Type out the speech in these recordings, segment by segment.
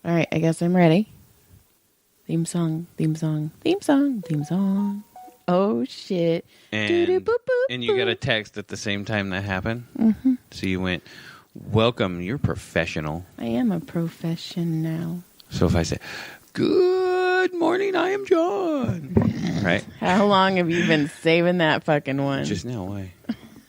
All right, I guess I'm ready. Theme song, theme song, theme song, theme song. Oh, shit. And you got a text at the same time that happened? Mm-hmm. So you went, welcome, you're professional. I am a professional. So if I say, good morning, I am John. Right? How long have you been saving that fucking one? Just now, why?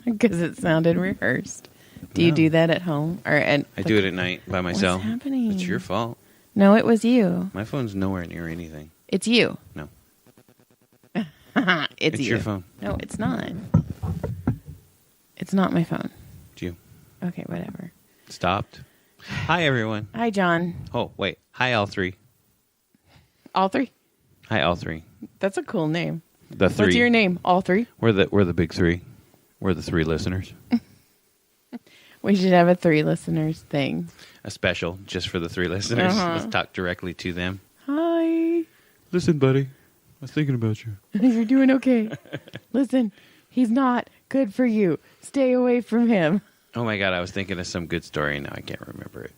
Because it sounded rehearsed. Do you do that at home? Or at I do it at night by myself. What's happening? It's your fault. No, it was you. My phone's nowhere near anything. It's you. No. It's you. Your phone. No, it's not. It's not my phone. It's you. Okay, whatever. Stopped. Hi, everyone. Hi, John. Oh, wait. Hi, all three. All three? Hi, all three. That's a cool name. The three. What's your name? All three? We're the big three. We're the three listeners. We should have a three listeners thing. A special just for the three listeners. Let's talk directly to them. Hi. Listen, buddy. I was thinking about you. You're doing okay. Listen, he's not good for you. Stay away from him. Oh, my God. I was thinking of some good story, and now I can't remember it.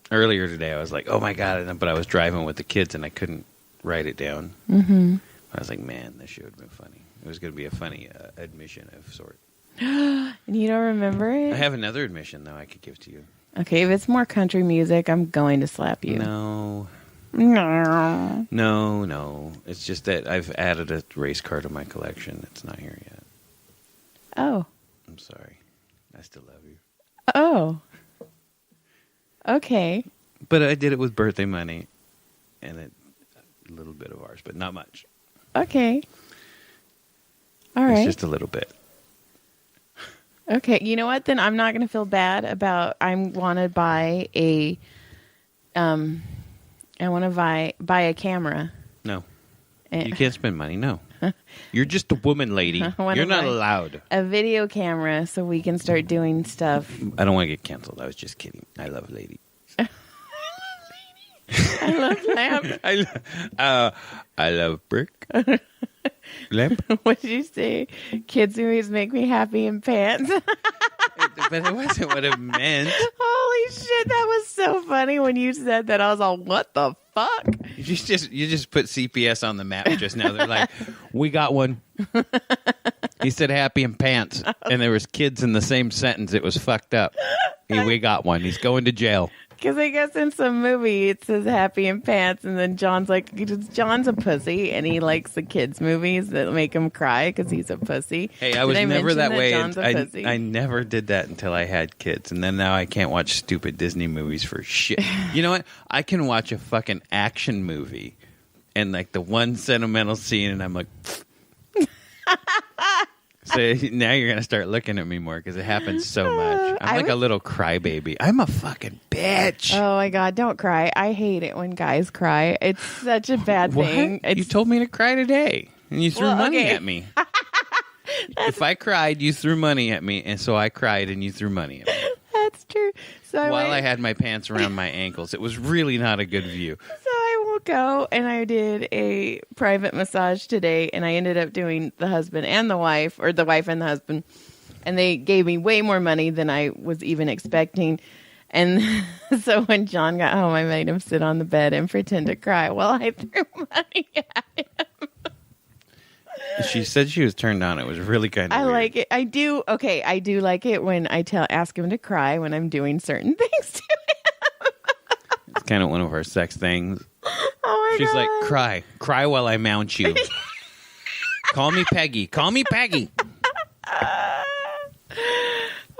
Earlier today, I was like, oh, my God. But I was driving with the kids, and I couldn't write it down. Mm-hmm. I was like, man, this should have been funny. It was going to be a funny admission of sort. And you don't remember it? I have another admission, though, I could give to you. Okay, if it's more country music, I'm going to slap you. No. It's just that I've added a race car to my collection. It's not here yet. Oh. I'm sorry. I still love you. Oh. Okay. But I did it with birthday money and a little bit of ours, but not much. Okay. All right. It's just a little bit. Okay, you know what? Then I'm not going to feel bad about. I want to buy a. I want to buy a camera. No, you can't spend money. No, you're just a woman, lady. You're not allowed. A video camera so we can start doing stuff. I don't want to get canceled. I was just kidding. I love ladies. I love lamp. I love brick. Lamp. What did you say? Kids movies make me happy in pants. But it wasn't what it meant. Holy shit, that was so funny when you said that. I was all, what the fuck? You just put CPS on the map just now. They're like, we got one. He said happy in pants. And there was kids in the same sentence. It was fucked up. We got one. He's going to jail. Because I guess in some movie it says happy in pants, and then John's like, John's a pussy, and he likes the kids' movies that make him cry because he's a pussy. Hey, I was never that way. John's a pussy? I never did that until I had kids, and then now I can't watch stupid Disney movies for shit. You know what? I can watch a fucking action movie, and like the one sentimental scene, and I'm like... So now you're going to start looking at me more because it happens so much. I'm like a little crybaby. I'm a fucking bitch. Oh, my God. Don't cry. I hate it when guys cry. It's such a bad thing. You told me to cry today, and you threw money at me. If I cried, you threw money at me, and so I cried, and you threw money at me. That's true. So While I had my pants around my ankles. It was really not a good view. So I will go, and I did a private massage today, and I ended up doing the husband and the wife, or the wife and the husband, and they gave me way more money than I was even expecting. And so when John got home, I made him sit on the bed and pretend to cry while I threw money at him. She said she was turned on. It was really kind of weird. Like it. I do. Okay, I do like it when I ask him to cry when I'm doing certain things to him. It's kind of one of our sex things. Oh my She's God. like, cry while I mount you. Call me Peggy.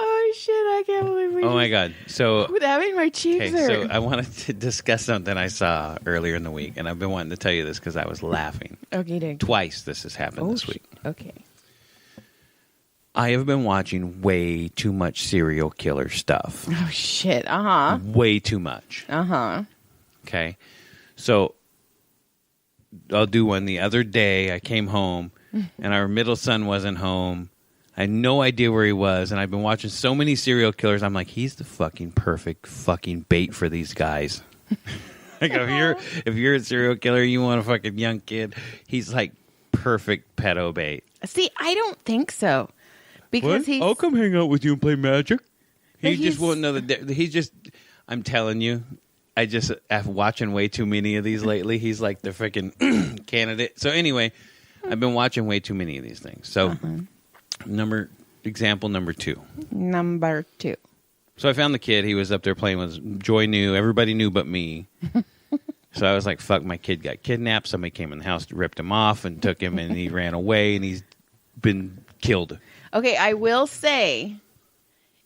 Oh shit! I can't believe we. Oh my God! So that made my cheeks hurt. So I wanted to discuss something I saw earlier in the week, and I've been wanting to tell you this because I was laughing. Okay, Dick. Twice this has happened this week. Okay. I have been watching way too much serial killer stuff. Oh shit! Way too much. Okay, so I'll do one. The other day, I came home, and our middle son wasn't home. I had no idea where he was, and I've been watching so many serial killers. I'm like, he's the fucking perfect fucking bait for these guys. Like, if you're a serial killer, you want a fucking young kid, he's like perfect pedo bait. See, I don't think so. Because he's... I'll come hang out with you and play magic. He just won't know he's just, I'm telling you, I just after watching way too many of these lately. He's like the freaking candidate. So anyway, I've been watching way too many of these things. So example number 2. Number 2. So I found the kid. He was up there playing with Joy. Knew everybody knew but me. So I was like, "Fuck!" My kid got kidnapped. Somebody came in the house, ripped him off, and took him, and he ran away, and he's been killed. Okay, I will say,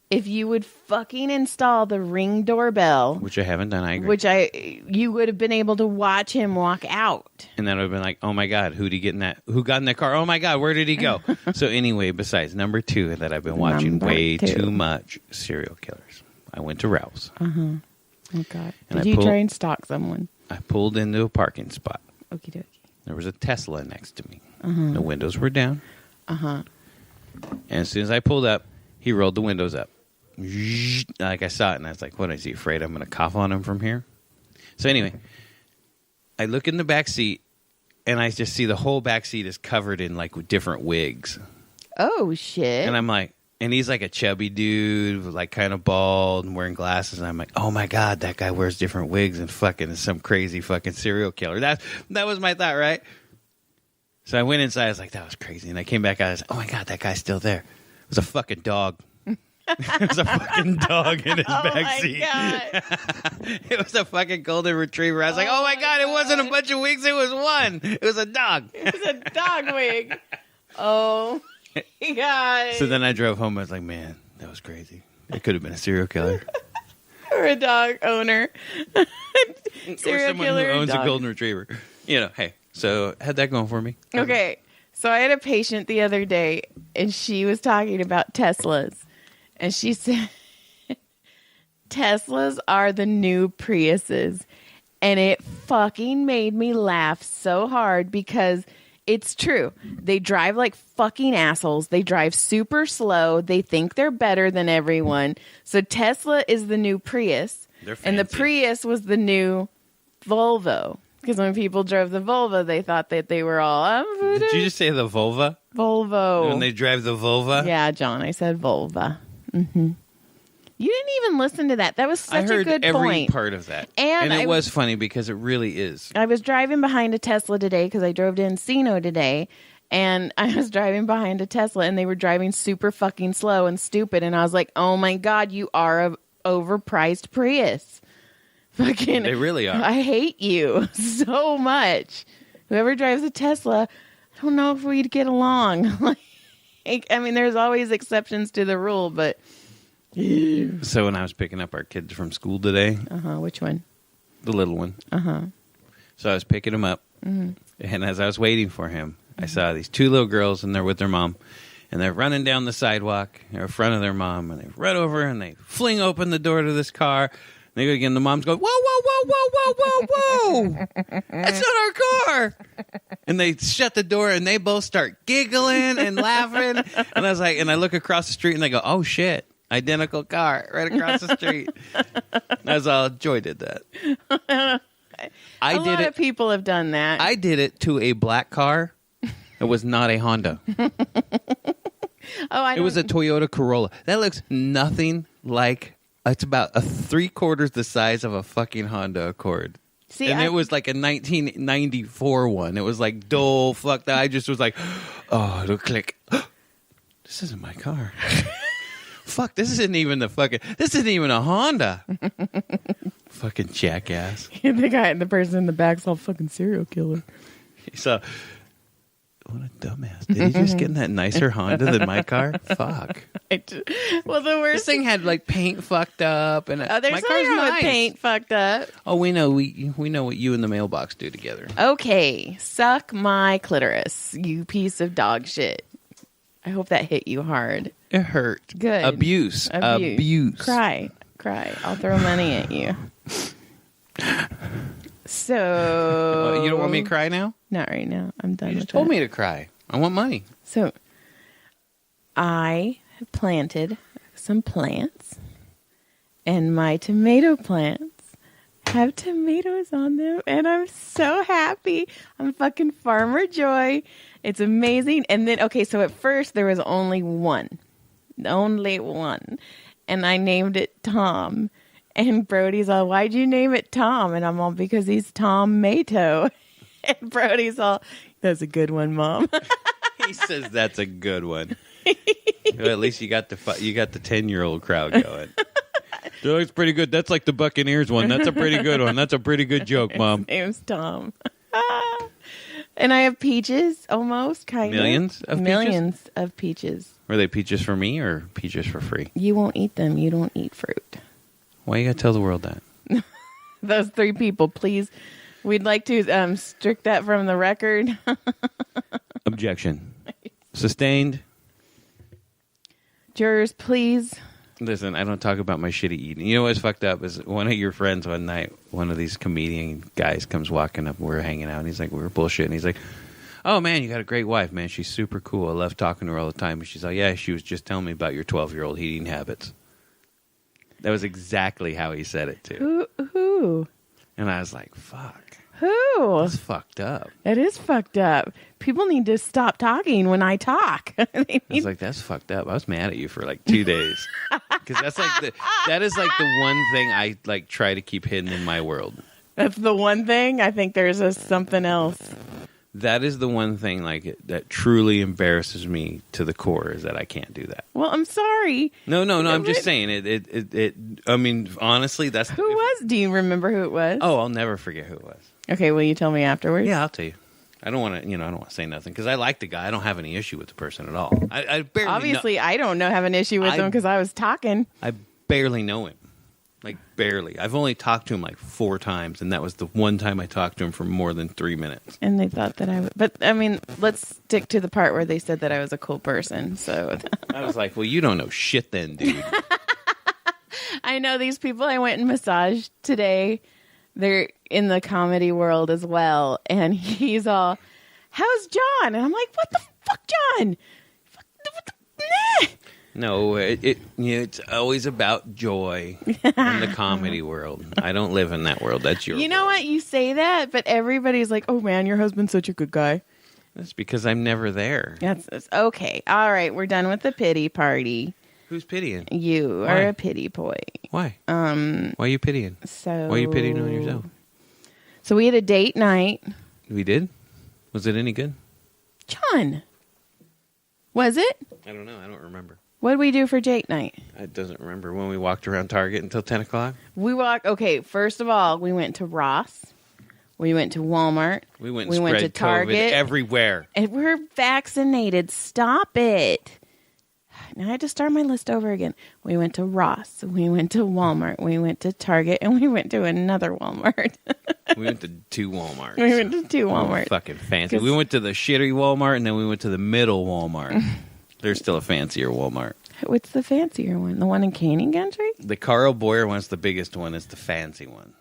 if you would fucking install the Ring doorbell, Which I haven't done, I agree. You would have been able to watch him walk out. And then I would have been like, oh my God, who got in that car? Oh my God, where did he go? So anyway, besides number 2 that I've been watching way too much, serial killers. I went to Ralph's. Oh God. Did you try and stalk someone? I pulled into a parking spot. Okie dokie. There was a Tesla next to me. The windows were down. And as soon as I pulled up, he rolled the windows up. Like I saw it, and I was like, "What? Is he afraid I'm going to cough on him from here?" So anyway, I look in the back seat, and I just see the whole back seat is covered in like different wigs. Oh shit! And I'm like, and he's like a chubby dude, like kind of bald and wearing glasses. And I'm like, "Oh my God, that guy wears different wigs and fucking is some crazy fucking serial killer." That was my thought, right? So I went inside. I was like, "That was crazy." And I came back out. I was like, "Oh my God, that guy's still there." It was a fucking dog. It was a fucking dog in his back seat. It was a fucking golden retriever. I was like, oh my God, it wasn't a bunch of wigs. It was one. It was a dog. It was a dog wig. Oh my God. So then I drove home. I was like, man, that was crazy. It could have been a serial killer. Or a dog owner. Serial or someone who owns a golden retriever. You know, hey, so had that going for me. Okay. So I had a patient the other day, and she was talking about Teslas. And she said, Teslas are the new Priuses. And it fucking made me laugh so hard because it's true. They drive like fucking assholes. They drive super slow. They think they're better than everyone. So Tesla is the new Prius. They're fancy. And the Prius was the new Volvo. Because when people drove the Volvo, they thought that they were all... Did you just say the Volvo? Volvo. When they drive the Volvo? Yeah, John, I said Volvo. Mm-hmm. You didn't even listen to that. That was such a good point. I heard every part of that. And it was funny because it really is. I was driving behind a Tesla today because I drove to Encino today. And I was driving behind a Tesla and they were driving super fucking slow and stupid. And I was like, oh my God, you are a overpriced Prius. Fucking, they really are. I hate you so much. Whoever drives a Tesla, I don't know if we'd get along. I mean, there's always exceptions to the rule, but... So when I was picking up our kids from school today... Which one? The little one. So I was picking him up, and as I was waiting for him, I saw these 2 little girls, and they're with their mom, and they're running down the sidewalk. They're in front of their mom, and they run over, and they fling open the door to this car. And they go again. The mom's going, whoa, whoa, whoa, whoa, whoa, whoa, whoa! That's not our car. And they shut the door, and they both start giggling and laughing. And I was like, and I look across the street, and they go, oh shit, identical car right across the street. And I was all, Joy did that. A lot of people have done that. I did it to a black car. It was not a Honda. It was a Toyota Corolla. That looks nothing like. It's about 3/4 the size of a fucking Honda Accord. See, and it was like a 1994 one. It was like dull, fuck that. I just was like, oh, it'll click. This isn't my car. Fuck, this isn't even a Honda. Fucking jackass. The person in the back's all fucking serial killer. So, what a dumbass. Did he just get in that nicer Honda than my car? Fuck. Well, the worst this thing had like paint fucked up, and there's my car's nice. With paint fucked up. Oh, we know what you and the mailbox do together. Okay, suck my clitoris, you piece of dog shit. I hope that hit you hard. It hurt. Good. Abuse. Cry. I'll throw money at you. So you don't want me to cry now? Not right now. I'm done. You just told me to cry. I want money. So I have planted some plants, and my tomato plants have tomatoes on them, and I'm so happy. I'm fucking Farmer Joy. It's amazing. And then, okay, so at first there was only one, and I named it Tom. And Brody's all, why'd you name it Tom? And I'm all, because he's Tom Mato. And Brody's all, that's a good one, Mom. He says that's a good one. Well, at least you got the 10-year-old crowd going. That looks pretty good. That's like the Buccaneers one. That's a pretty good one. That's a pretty good joke, Mom. His name's Tom. And I have peaches, almost, kind Millions of. Millions of peaches. Were they peaches for me or peaches for free? You won't eat them. You don't eat fruit. Why you gotta tell the world that? Those 3 people, please. We'd like to strike that from the record. Objection. Sustained. Jurors, please. Listen, I don't talk about my shitty eating. You know what's fucked up is one of your friends one night, one of these comedian guys comes walking up. We're hanging out, and he's like, we were bullshitting. He's like, oh, man, you got a great wife, man. She's super cool. I love talking to her all the time. And she's like, yeah, she was just telling me about your 12-year-old eating habits. That was exactly how he said it, too. Who? And I was like, fuck. Who? That's fucked up. It is fucked up. People need to stop talking when I talk. I was like, that's fucked up. I was mad at you for like 2 days. Because that is like the one thing I like try to keep hidden in my world. That's the one thing? I think there's something else. That is the one thing that truly embarrasses me to the core is that I can't do that. Well, I'm sorry. No. I'm just saying it. I mean, honestly, that's who was. Do you remember who it was? Oh, I'll never forget who it was. Okay, will you tell me afterwards? Yeah, I'll tell you. I don't want to. I don't want to say nothing because I like the guy. I don't have any issue with the person at all. I barely. Obviously, I don't have an issue with him because I was talking. I barely know him. Like, barely. I've only talked to him like 4 times, and that was the one time I talked to him for more than 3 minutes. And they thought that I would. But, I mean, let's stick to the part where they said that I was a cool person, so. I was like, well, you don't know shit then, dude. I know these people I went and massaged today. They're in the comedy world as well. And he's all, how's John? And I'm like, what the fuck, John? Nah. No, it's always about joy in the comedy world. I don't live in that world. That's your You know world. what? You say that, but everybody's like, oh, man, your husband's such a good guy. That's because I'm never there. That's okay. All right, we're done with the pity party. Who's pitying? You Why? are a pity boy. Why? Why are you pitying? So why are you pitying on yourself? So we had a date night. We did? Was it any good? John, was it? I don't know. I don't remember. What did we do for date night? I doesn't remember when we walked around Target until 10 o'clock. Okay, first of all, we went to Ross. We went to Walmart. We went to Target. COVID everywhere. And we're vaccinated. Stop it. Now I had to start my list over again. We went to Ross. We went to Walmart. We went to Target. And we went to another Walmart. We went to 2 Walmarts. We went to 2 Walmarts. Fucking fancy. We went to the shitty Walmart, and then we went to the middle Walmart. There's still a fancier Walmart. What's the fancier one? The one in Canyon Country? The Carl Boyer one's the biggest one. It's the fancy one.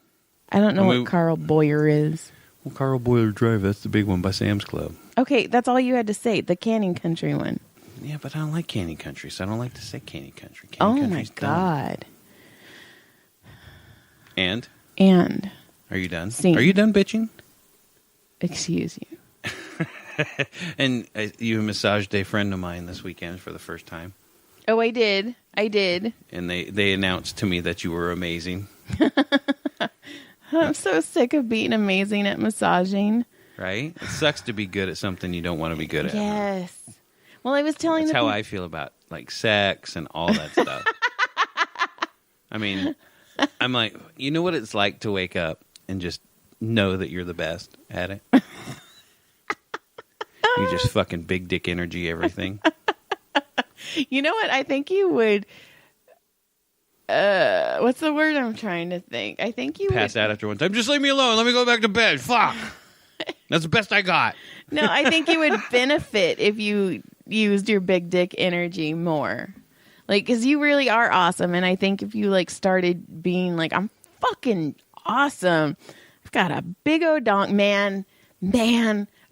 I don't know what Carl Boyer is. Well, Carl Boyer Drive, that's the big one by Sam's Club. Okay, that's all you had to say. The Canyon Country one. Yeah, but I don't like Canyon Country, so I don't like to say Canyon Country. Canyon Country's my God. Dumb. And? Are you done? Scene. Are you done bitching? Excuse you. And you massaged a friend of mine this weekend for the first time. Oh, I did. And they announced to me that you were amazing. I'm so sick of being amazing at massaging. Right? It sucks to be good at something you don't want to be good at. Yes. Well, I was telling That's how I feel about like sex and all that stuff. I mean, I'm like, you know what it's like to wake up and just know that you're the best at it? You just fucking big dick energy everything. You know what? I think you would. What's the word I'm trying to think? I think you pass out after one time. Just leave me alone. Let me go back to bed. Fuck. That's the best I got. No, I think you would benefit if you used your big dick energy more. Like, because you really are awesome. And I think if you, like, started being like, I'm fucking awesome. I've got a big old donk. Man.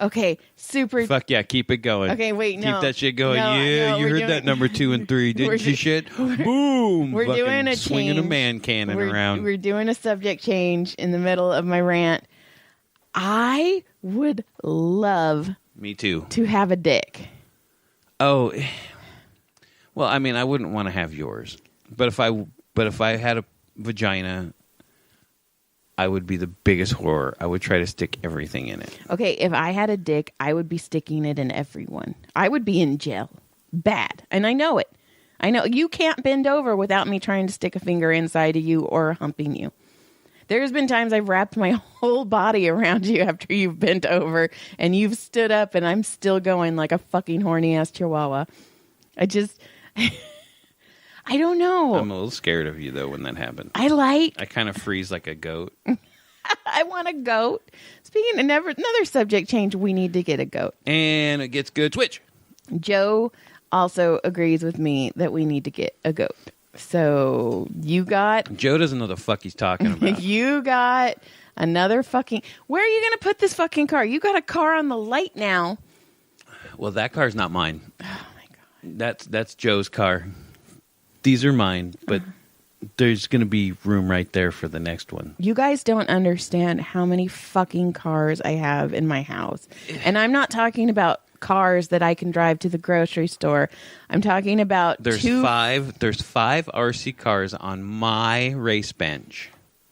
Okay, super. Fuck yeah, keep it going. Okay, wait, no. Keep that shit going. No, you heard that number 2 and 3, didn't you shit? Boom. We're doing a swinging change. A man cannon around. We're doing a subject change in the middle of my rant. I would love. Me too. To have a dick. Oh, well, I mean, I wouldn't want to have yours, but if I had vagina, I would be the biggest horror. I would try to stick everything in it. Okay, if I had a dick, I would be sticking it in everyone. I would be in jail. Bad. And I know it. I know. You can't bend over without me trying to stick a finger inside of you or humping you. There's been times I've wrapped my whole body around you after you've bent over and you've stood up and I'm still going like a fucking horny ass chihuahua. I don't know. I'm a little scared of you, though, when that happens. I kind of freeze like a goat. I want a goat. Speaking of another subject change, we need to get a goat. And it gets good. Switch. Joe also agrees with me that we need to get a goat. So you got... Joe doesn't know the fuck he's talking about. You got another fucking... Where are you going to put this fucking car? You got a car on the light now. Well, that car's not mine. Oh, my God. That's Joe's car. These are mine, but there's going to be room right there for the next one. You guys don't understand how many fucking cars I have in my house. And I'm not talking about cars that I can drive to the grocery store. I'm talking about There's five RC cars on my race bench.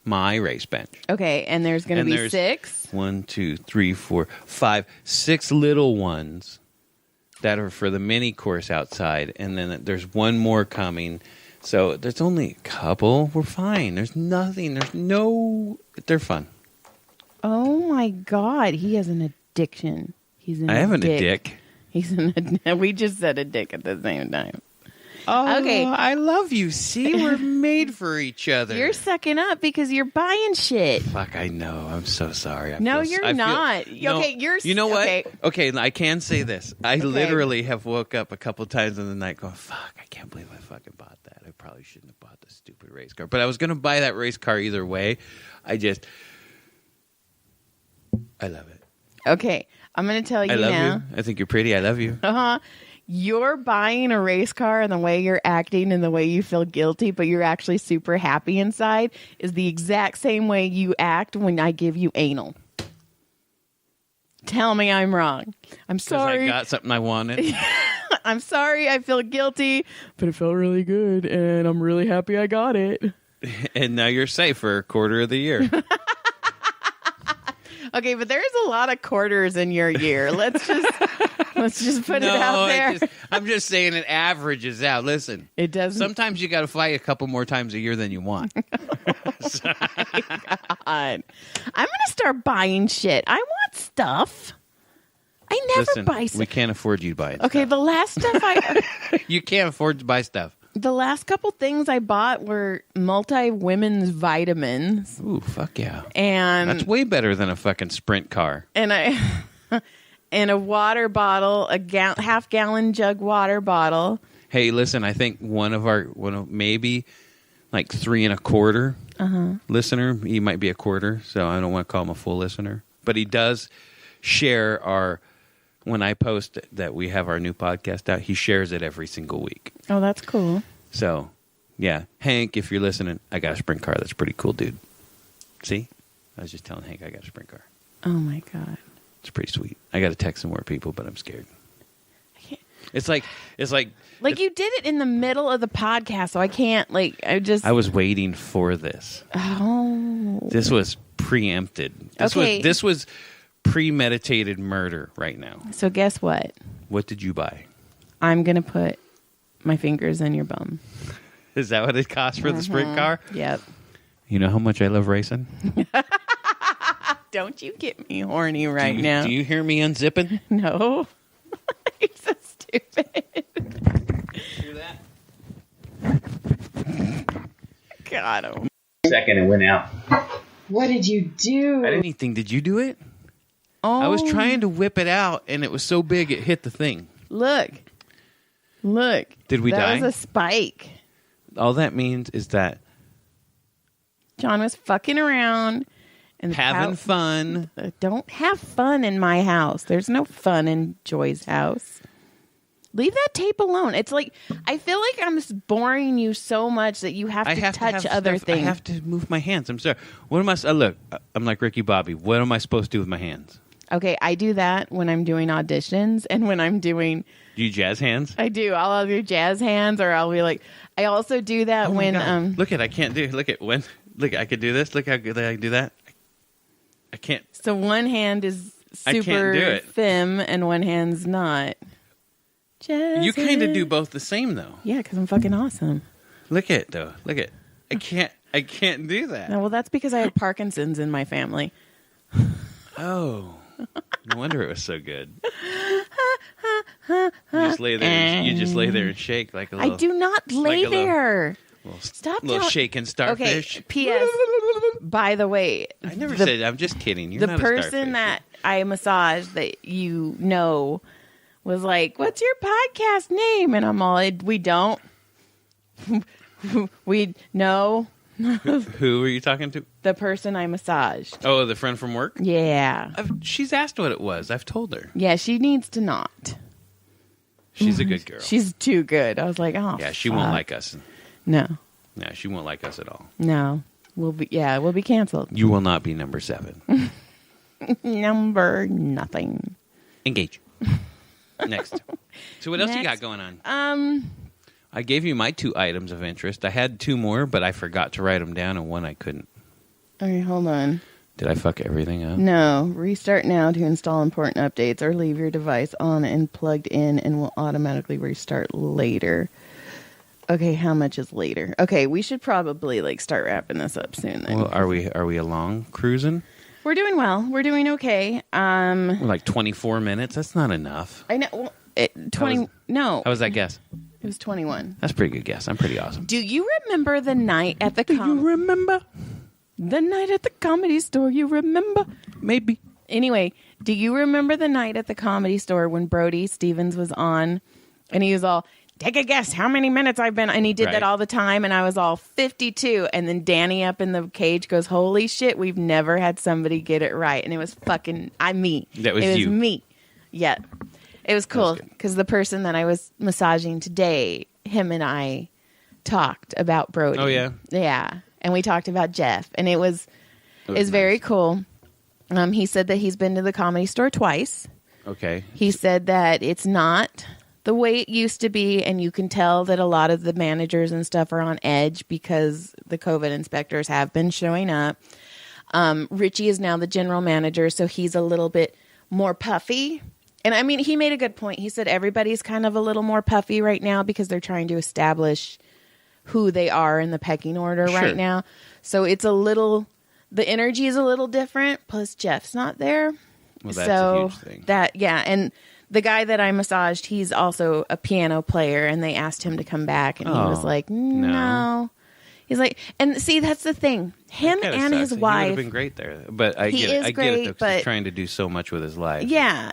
Okay, and there's going to be 6? 1, 2, 3, 4, 5, 6 little ones that are for the mini course outside, and then there's one more coming. So there's only a couple. We're fine. There's nothing. They're fun. Oh my God, he has an addiction. I haven't a dick. We just said a dick at the same time. Oh, okay. I love you. See, we're made for each other. You're sucking up because you're buying shit. Fuck, I know. I'm so sorry. You're not. Okay, You know what? Okay, I can say this. I literally have woke up a couple times in the night going, fuck, I can't believe I fucking bought that. I probably shouldn't have bought the stupid race car. But I was going to buy that race car either way. I love it. Okay, I'm going to tell you I love now. you. I think you're pretty. I love you. You're buying a race car and the way you're acting and the way you feel guilty, but you're actually super happy inside is the exact same way you act when I give you anal. Tell me I'm wrong. I'm sorry. I got something I wanted. I'm sorry. I feel guilty, but it felt really good and I'm really happy I got it. And now you're safe for a quarter of the year. Okay, but there's a lot of quarters in your year. Let's just put it out there. I'm just saying it averages out. Listen, it doesn't. Sometimes you got to fight a couple more times a year than you want. God. I'm gonna start buying shit. I want stuff. I never buy stuff. We can't afford you to buy it. Okay, the last stuff you can't afford to buy stuff. The last couple things I bought were multi-women's vitamins. Ooh, fuck yeah. And that's way better than a fucking sprint car. And and a water bottle, half-gallon jug water bottle. Hey, listen, I think one of maybe like 3 1/4 listener. He might be a quarter, so I don't want to call him a full listener. But he does share when I post that we have our new podcast out, he shares it every single week. Oh, that's cool. So, yeah. Hank, if you're listening, I got a sprint car. That's pretty cool, dude. See? I was just telling Hank I got a sprint car. Oh, my God. It's pretty sweet. I got to text some more people, but I'm scared. I can't. It's like you did it in the middle of the podcast, so I can't, I was waiting for this. Oh. This was preempted. This was premeditated murder right now. So guess what? What did you buy? I'm going to put my fingers in your bum. Is that what it costs for the sprint car? Yep. You know how much I love racing? Don't you get me horny now. Do you hear me unzipping? No. You're so stupid. Hear that? God. Oh. Second, it went out. What did you do? I didn't anything. Did you do it? Oh. I was trying to whip it out, and it was so big it hit the thing. Look. Did we die? That was a spike. All that means is that John was fucking around and having fun. Don't have fun in my house. There's no fun in Joy's house. Leave that tape alone. It's like I feel like I'm boring you so much that you have to touch other things. I have to move my hands. I'm sorry. What am I? Look, I'm like Ricky Bobby. What am I supposed to do with my hands? Okay, I do that when I'm doing auditions and when I'm doing. Do Do you jazz hands? I do. I'll do jazz hands, or I'll be like. I also do that when Look I can't do. Look I could do this. Look how good I can do that. I can't. So one hand is super femme and one hand's not. Jazz you kind of do both the same though. Yeah, because I'm fucking awesome. Look at though. Look at. I can't do that. No, well, that's because I have Parkinson's in my family. Oh, no wonder it was so good. You just lay there. You just lay there and shake like a little. I do not lay there. Stop. Little shaking starfish. Okay. P.S. By the way, I never said. I'm just kidding. You're the not a person that I massaged that was like, "What's your podcast name?" And I'm all, "We don't. We know." Who were you talking to? The person I massaged. Oh, the friend from work? Yeah. She's asked what it was. I've told her. Yeah, she needs to not. She's a good girl. She's too good. I was like, oh, yeah, she won't like us. No. No, she won't like us at all. No. We'll be canceled. You will not be number 7. Number nothing. Engage. Next. So what else you got going on? I gave you my 2 items of interest. I had 2 more, but I forgot to write them down, and one I couldn't. Okay, hold on. Did I fuck everything up? No. Restart now to install important updates, or leave your device on and plugged in and will automatically restart later. Okay, how much is later? Okay, we should probably start wrapping this up soon then. Well, are we along cruising? We're doing well. We're doing okay. We're like 24 minutes. That's not enough. I know. Well, 20. No. How was that guess? It was 21. That's a pretty good guess. I'm pretty awesome. Do you remember the night at the Do you remember? The night at the Comedy Store, you remember? Maybe. Anyway, do you remember the night at the Comedy Store when Brody Stevens was on and he was all, take a guess how many minutes I've been, and he did that all the time, and I was all 52, and then Danny up in the cage goes, holy shit, we've never had somebody get it right, and it was fucking, me. That was you. It was me. Yeah. It was cool, because the person that I was massaging today, him and I talked about Brody. Oh, yeah? Yeah. And we talked about Jeff, and it was very cool. He said that he's been to the Comedy Store twice. Okay. He said that it's not the way it used to be, and you can tell that a lot of the managers and stuff are on edge because the COVID inspectors have been showing up. Richie is now the general manager, so he's a little bit more puffy. And I mean, he made a good point. He said everybody's kind of a little more puffy right now because they're trying to establish who they are in the pecking order right now. So it's the energy is a little different. Plus Jeff's not there. Well, that's a huge thing. And the guy that I massaged, he's also a piano player, and they asked him to come back, and he was like, no. He's like, and see, that's the thing. Him and his wife. He would have been great there. But I get it, though, 'cause he's trying to do so much with his life. Yeah.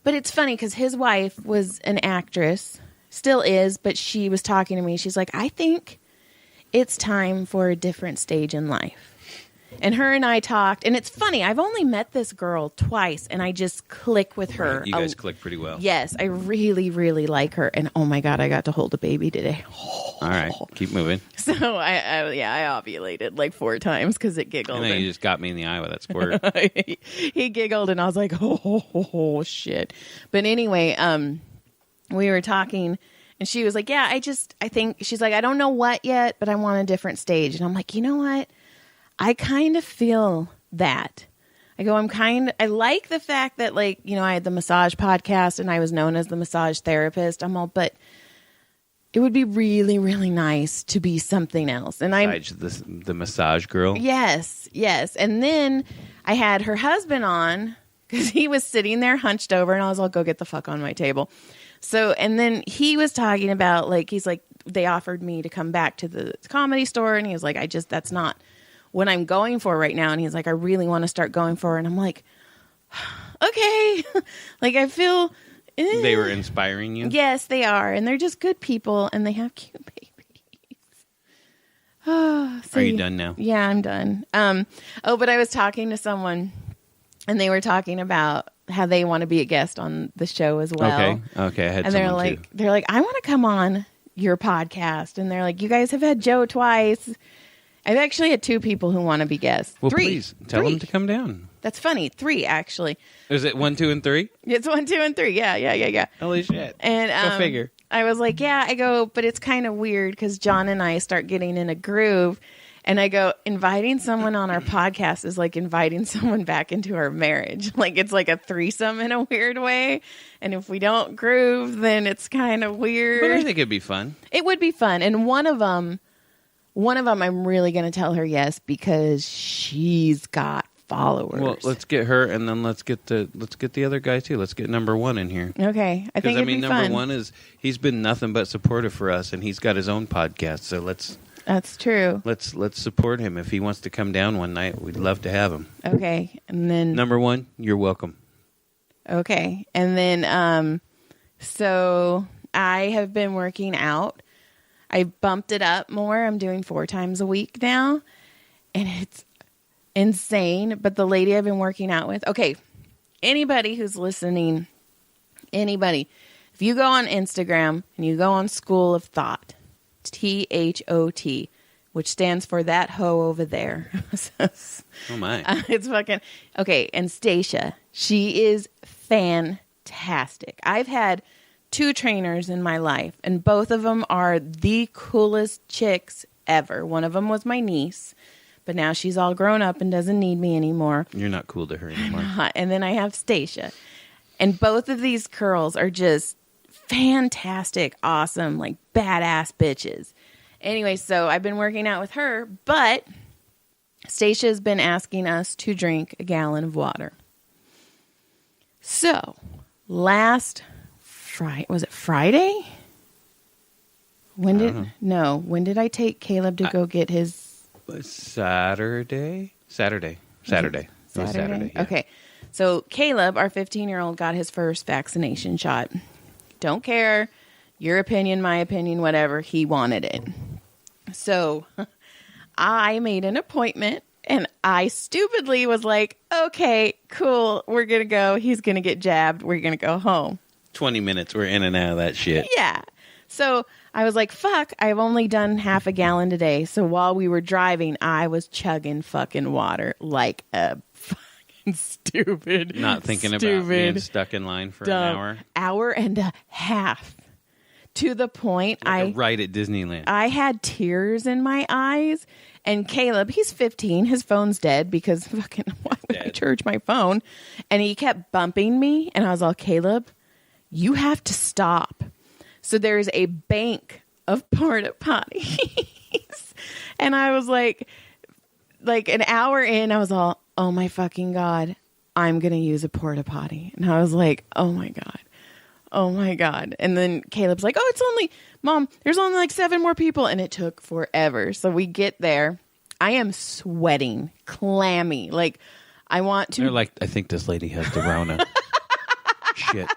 But it's funny because his wife was an actress, still is, but she was talking to me. She's like, I think it's time for a different stage in life. And her and I talked, and it's funny. I've only met this girl twice, and I just click with her. Right. You guys click pretty well. Yes, I really, really like her. And oh my God, I got to hold a baby today. All right, keep moving. So I ovulated like 4 times because it giggled. I know you just got me in the eye with that squirt. He giggled, and I was like, oh shit. But anyway, we were talking, and she was like, yeah, I think she's like, I don't know what yet, but I want a different stage. And I'm like, you know what? I kind of feel that. I like the fact that, like, you know, I had the massage podcast and I was known as the massage therapist. But it would be really, really nice to be something else. And the massage girl. Yes. And then I had her husband on because he was sitting there hunched over, and I was like, go get the fuck on my table. So, and then he was talking about, like, he's like, they offered me to come back to the Comedy Store, and he was like, that's not what I'm going for right now. And he's like, I really want to start going for it. And I'm like, okay. Like, I feel they were inspiring you. Yes, they are. And they're just good people, and they have cute babies. Are you done now? Yeah, I'm done. But I was talking to someone, and they were talking about how they want to be a guest on the show as well. Okay. I had and they're like, I want to come on your podcast. And they're like, you guys have had Joe twice. I've actually had 2 people who want to be guests. Well, 3. please tell 3. them to come down. That's funny. 3, actually. Is it 1, 2, and 3? It's 1, 2, and 3. Yeah. Holy shit. And Go figure. I was like, yeah. I go, but it's kind of weird because John and I start getting in a groove. And I go, inviting someone on our podcast is like inviting someone back into our marriage. Like it's like a threesome in a weird way. And if we don't groove, then it's kind of weird. But I think it'd be fun. It would be fun. And one of them, I'm really going to tell her yes because she's got followers. Well, let's get her, and then let's get the other guy too. Let's get number 1 in here. Okay, I think it'd be number fun. 1 is he's been nothing but supportive for us, and he's got his own podcast. So That's true. let's support him. If he wants to come down one night, we'd love to have him. Okay, and then Number 1, you're welcome. Okay, and then so I have been working out. I bumped it up more. I'm doing 4 times a week now, and it's insane. But the lady I've been working out with, okay, anybody who's listening, if you go on Instagram and you go on School of Thought, THOT, which stands for that hoe over there. Oh my. It's fucking okay. And Stacia, she is fantastic. I've had 2 trainers in my life, and both of them are the coolest chicks ever. One of them was my niece, but now she's all grown up and doesn't need me anymore. You're not cool to her anymore. And then I have Stacia. And both of these girls are just fantastic, awesome, like badass bitches. Anyway, so I've been working out with her, but Stacia's been asking us to drink a gallon of water. So, last Friday, was it Friday? When did I take Caleb to go get his... Saturday. Yeah. Okay. So Caleb, our 15-year-old, got his first vaccination shot. Don't care. Your opinion, my opinion, whatever. He wanted it. So I made an appointment, and I stupidly was like, okay, cool. We're going to go. He's going to get jabbed. We're going to go home. 20 minutes. We're in and out of that shit. Yeah. So I was like, fuck, I've only done half a gallon today. So while we were driving, I was chugging fucking water like a fucking stupid. Not thinking about being stuck in line for an hour and a half. To the point like a ride at Disneyland. I had tears in my eyes. And Caleb, he's 15. His phone's dead because fucking why would I charge my phone? And he kept bumping me. And I was all, Caleb, you have to stop. So there's a bank of porta potties. And I was like an hour in, I was all, oh my fucking God, I'm going to use a porta potty. And I was like, oh my God. Oh my God. And then Caleb's like, oh, Mom, there's only like 7 more people. And it took forever. So we get there. I am sweating, clammy. Like I want to. They're like, I think this lady has the Rona. Shit.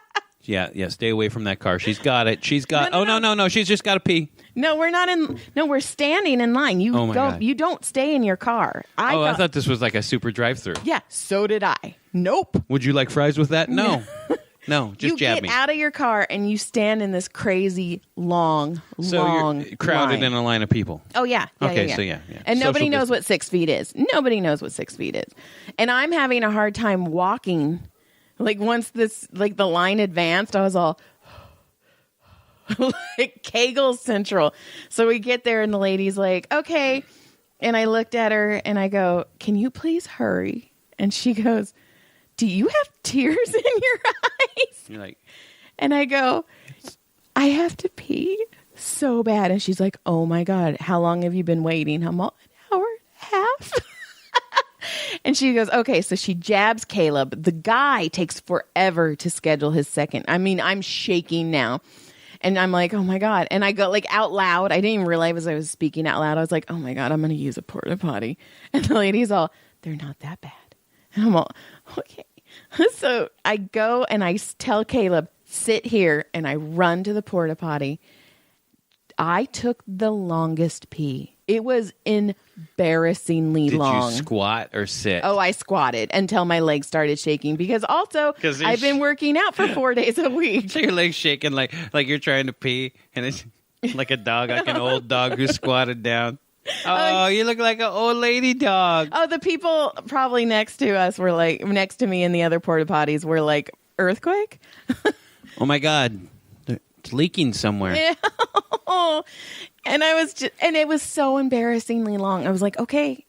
Yeah. Stay away from that car. She's got it. She's got. No. She's just got to pee. No, we're not in. No, we're standing in line. You God. You don't stay in your car. I thought this was like a super drive-through. Yeah, so did I. Nope. Would you like fries with that? No. No, just jab me. You get out of your car and you stand in this crazy long you're crowded line. in a line of people. Oh, yeah. Okay, so yeah. And nobody knows what 6 feet is. Nobody knows what 6 feet is. And I'm having a hard time walking. Like once the line advanced, I was all like Kegel Central. So we get there and the lady's like, okay. And I looked at her and I go, can you please hurry? And she goes, do you have tears in your eyes? You're like, and I go, I have to pee so bad. And she's like, oh my God, how long have you been waiting? I'm all, an hour and a half. And she goes, okay, so she jabs Caleb. The guy takes forever to schedule his second. I mean, I'm shaking now. And I'm like, oh my God. And I go like out loud. I didn't even realize I was speaking out loud. I was like, oh my God, I'm going to use a porta potty. And the lady's all, they're not that bad. And I'm all, okay. So I go and I tell Caleb, sit here. And I run to the porta potty. I took the longest pee. It was embarrassingly long. Did you squat or sit? Oh, I squatted until my legs started shaking because also I've been working out for 4 days a week. So your legs shaking like you're trying to pee, and it's like a dog, like an old dog who squatted down. Oh, you look like an old lady dog. Oh, the people probably next to us were like, next to me in the other porta potties were like, earthquake? Oh my God. It's leaking somewhere. Yeah. And I was just, and it was so embarrassingly long. I was like, okay.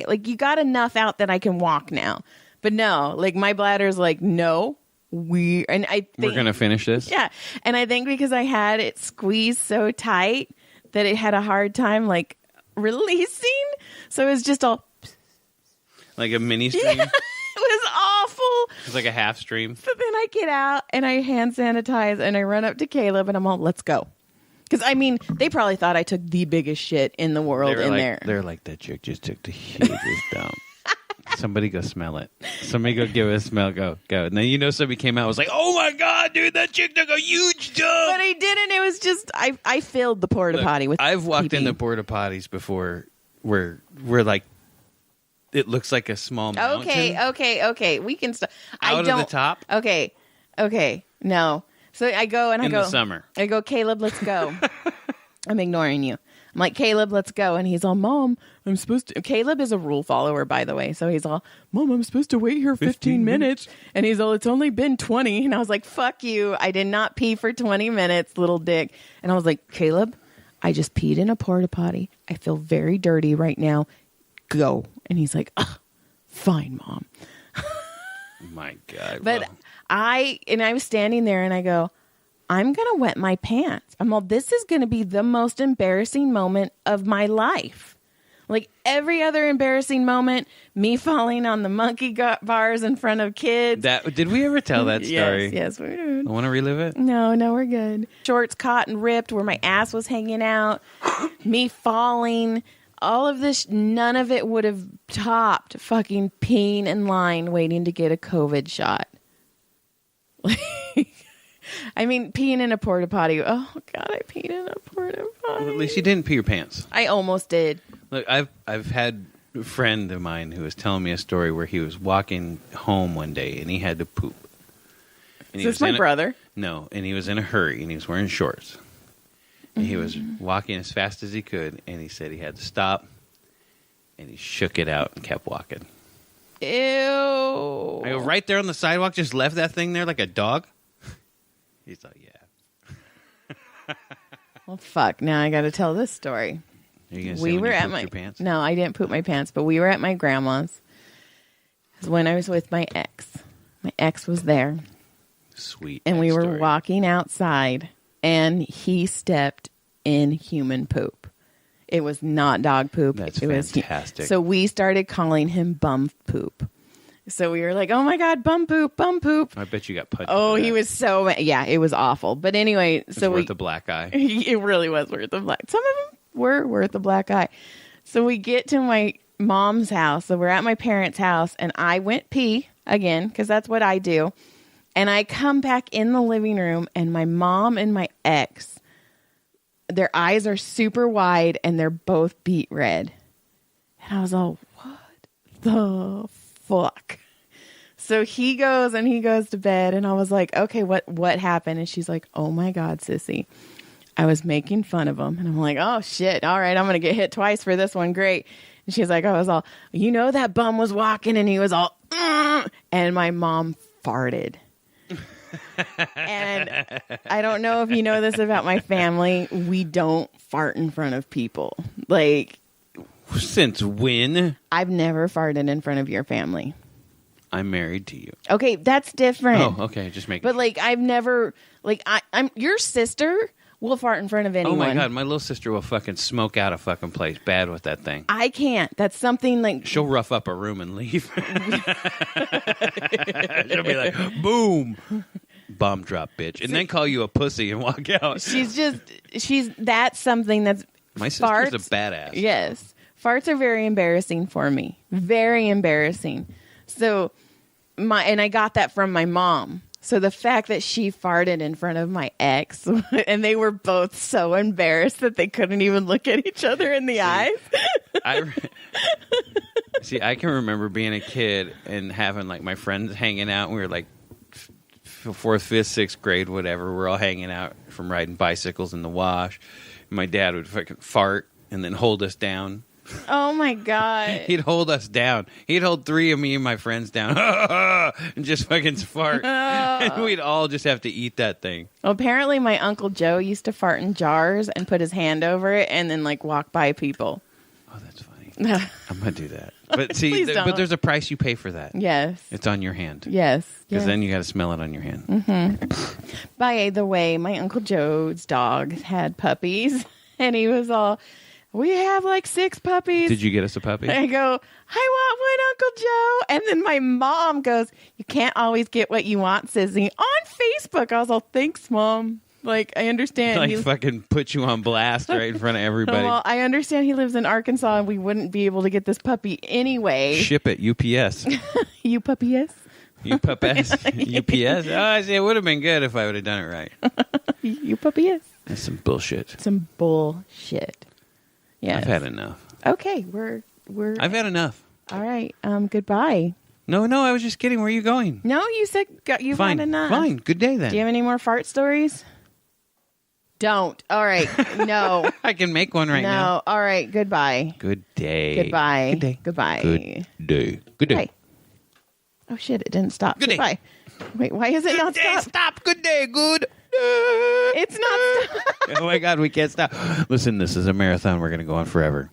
Like, you got enough out that I can walk now. But no, like, my bladder's like, no, we're going to finish this? Yeah. And I think because I had it squeezed so tight that it had a hard time, like, releasing. So it was just all. Like a mini stream? Yeah, it was awful. It's like a half stream. So then I get out and I hand sanitize and I run up to Caleb and I'm all, let's go. Because, I mean, they probably thought I took the biggest shit in the world in there. They're like, that chick just took the hugest dump. Somebody go smell it. Somebody go give it a smell. Go. And then, somebody came out and was like, oh, my God, dude, that chick took a huge dump. But I didn't. It was just, I filled the porta potty with I've walked pee-pee. into porta potties before where like, it looks like a small mountain. Okay. We can stop. Out of the top? Okay. No. So I go and I go. In the summer. I go, Caleb, let's go. I'm ignoring you. I'm like, Caleb, let's go. And he's all, Mom, I'm supposed to. Caleb is a rule follower, by the way. So he's all, Mom, I'm supposed to wait here 15 minutes. And he's all, it's only been 20. And I was like, fuck you. I did not pee for 20 minutes, little dick. And I was like, Caleb, I just peed in a porta potty. I feel very dirty right now. Go. And he's like, fine, Mom. My God. But I was standing there and I go, I'm going to wet my pants. I'm all, this is going to be the most embarrassing moment of my life. Like every other embarrassing moment, me falling on the monkey bars in front of kids. Did we ever tell that story? Yes, we did. I want to relive it? No, we're good. Shorts caught and ripped where my ass was hanging out. Me falling. All of this, none of it would have topped fucking peeing in line waiting to get a COVID shot. I mean, peeing in a porta potty. Oh, God, I peed in a porta potty. Well, at least you didn't pee your pants. I almost did. Look, I've had a friend of mine who was telling me a story where he was walking home one day and he had to poop. And Is this my brother? No, and he was in a hurry and he was wearing shorts. And he was walking as fast as he could, and he said he had to stop, and he shook it out and kept walking. Ew. I go, right there on the sidewalk, just left that thing there like a dog? He's like, yeah. Well, fuck. Now I got to tell this story. Are you going to say when you pooped your pants? No, I didn't poop my pants, but we were at my grandma's. When I was with my ex. My ex was there. Sweet. And we were walking outside, and he stepped in human poop. It was not dog poop. That's Was, fantastic. so we started calling him bum poop. So we were like, oh, my God, bum poop, bum poop. I bet you got punched. Oh, he was so mad. Yeah, it was awful. But anyway. It's worth a black eye. It really was worth a black. Some of them were worth a black eye. So we get to my mom's house. So we're at my parents' house, and I went pee again because that's what I do. And I come back in the living room, and my mom and my ex, their eyes are super wide, and they're both beet red. And I was all, what the fuck? So he goes to bed, and I was like, okay, what happened? And she's like, oh my God, sissy, I was making fun of him. And I'm like, oh shit, all right, I'm gonna get hit twice for this one, great. And she's like, I was all, that bum was walking, and he was all, and my mom farted. And I don't know if you know this about my family, we don't fart in front of people. Like, since when? I've never farted in front of your family. I'm married to you. Okay, that's different. Oh, okay, just making. But like, I've never, like, I'm your sister will fart in front of anyone. Oh my God, my little sister will fucking smoke out a fucking place bad with that thing. I can't. That's something like, she'll rough up a room and leave. She'll be like, boom, bomb drop, bitch, and then call you a pussy and walk out. That's something that's, my sister's farts, a badass. Yes, farts are very embarrassing for me. Very embarrassing. So and I got that from my mom. So the fact that she farted in front of my ex, and they were both so embarrassed that they couldn't even look at each other in the eyes. I can remember being a kid and having like my friends hanging out, and we were like 4th, 5th, 6th grade, whatever. We're all hanging out from riding bicycles in the wash. And my dad would fucking fart and then hold us down. Oh my God. He'd hold us down. He'd hold 3 of me and my friends down and just fucking fart. And we'd all just have to eat that thing. Well, apparently my Uncle Joe used to fart in jars and put his hand over it and then like walk by people. Oh, that's funny. I'm going to do that. But see, but there's a price you pay for that. Yes. It's on your hand. Yes. Because then you got to smell it on your hand. Mm-hmm. By the way, my Uncle Joe's dog had puppies and he was all... We have like 6 puppies. Did you get us a puppy? I go, I want one, Uncle Joe. And then my mom goes, you can't always get what you want, Sissy. On Facebook. I was all, thanks, Mom. Like, I understand. Like, fucking put you on blast right in front of everybody. Well, I understand he lives in Arkansas and we wouldn't be able to get this puppy anyway. Ship it, UPS. You puppy yes? You puppy-s? UPS? Oh, I see. It would have been good if I would have done it right. You puppy yes? That's some bullshit. Some bullshit. Yes. I've had enough. Okay, I've had enough. All right. Goodbye. No, I was just kidding. Where are you going? No, you said you've had enough. Fine. Good day then. Do you have any more fart stories? Don't. All right. No. I can make one right now. No. All right. Goodbye. Good day. Goodbye. Good day. Goodbye. Good day. Good day. Bye. Oh shit! It didn't stop. Good day. Goodbye. Wait. Why is it not stop? Stop. Good day. Good. It's not. Oh my God, we can't stop. Listen, this is a marathon. We're going to go on forever.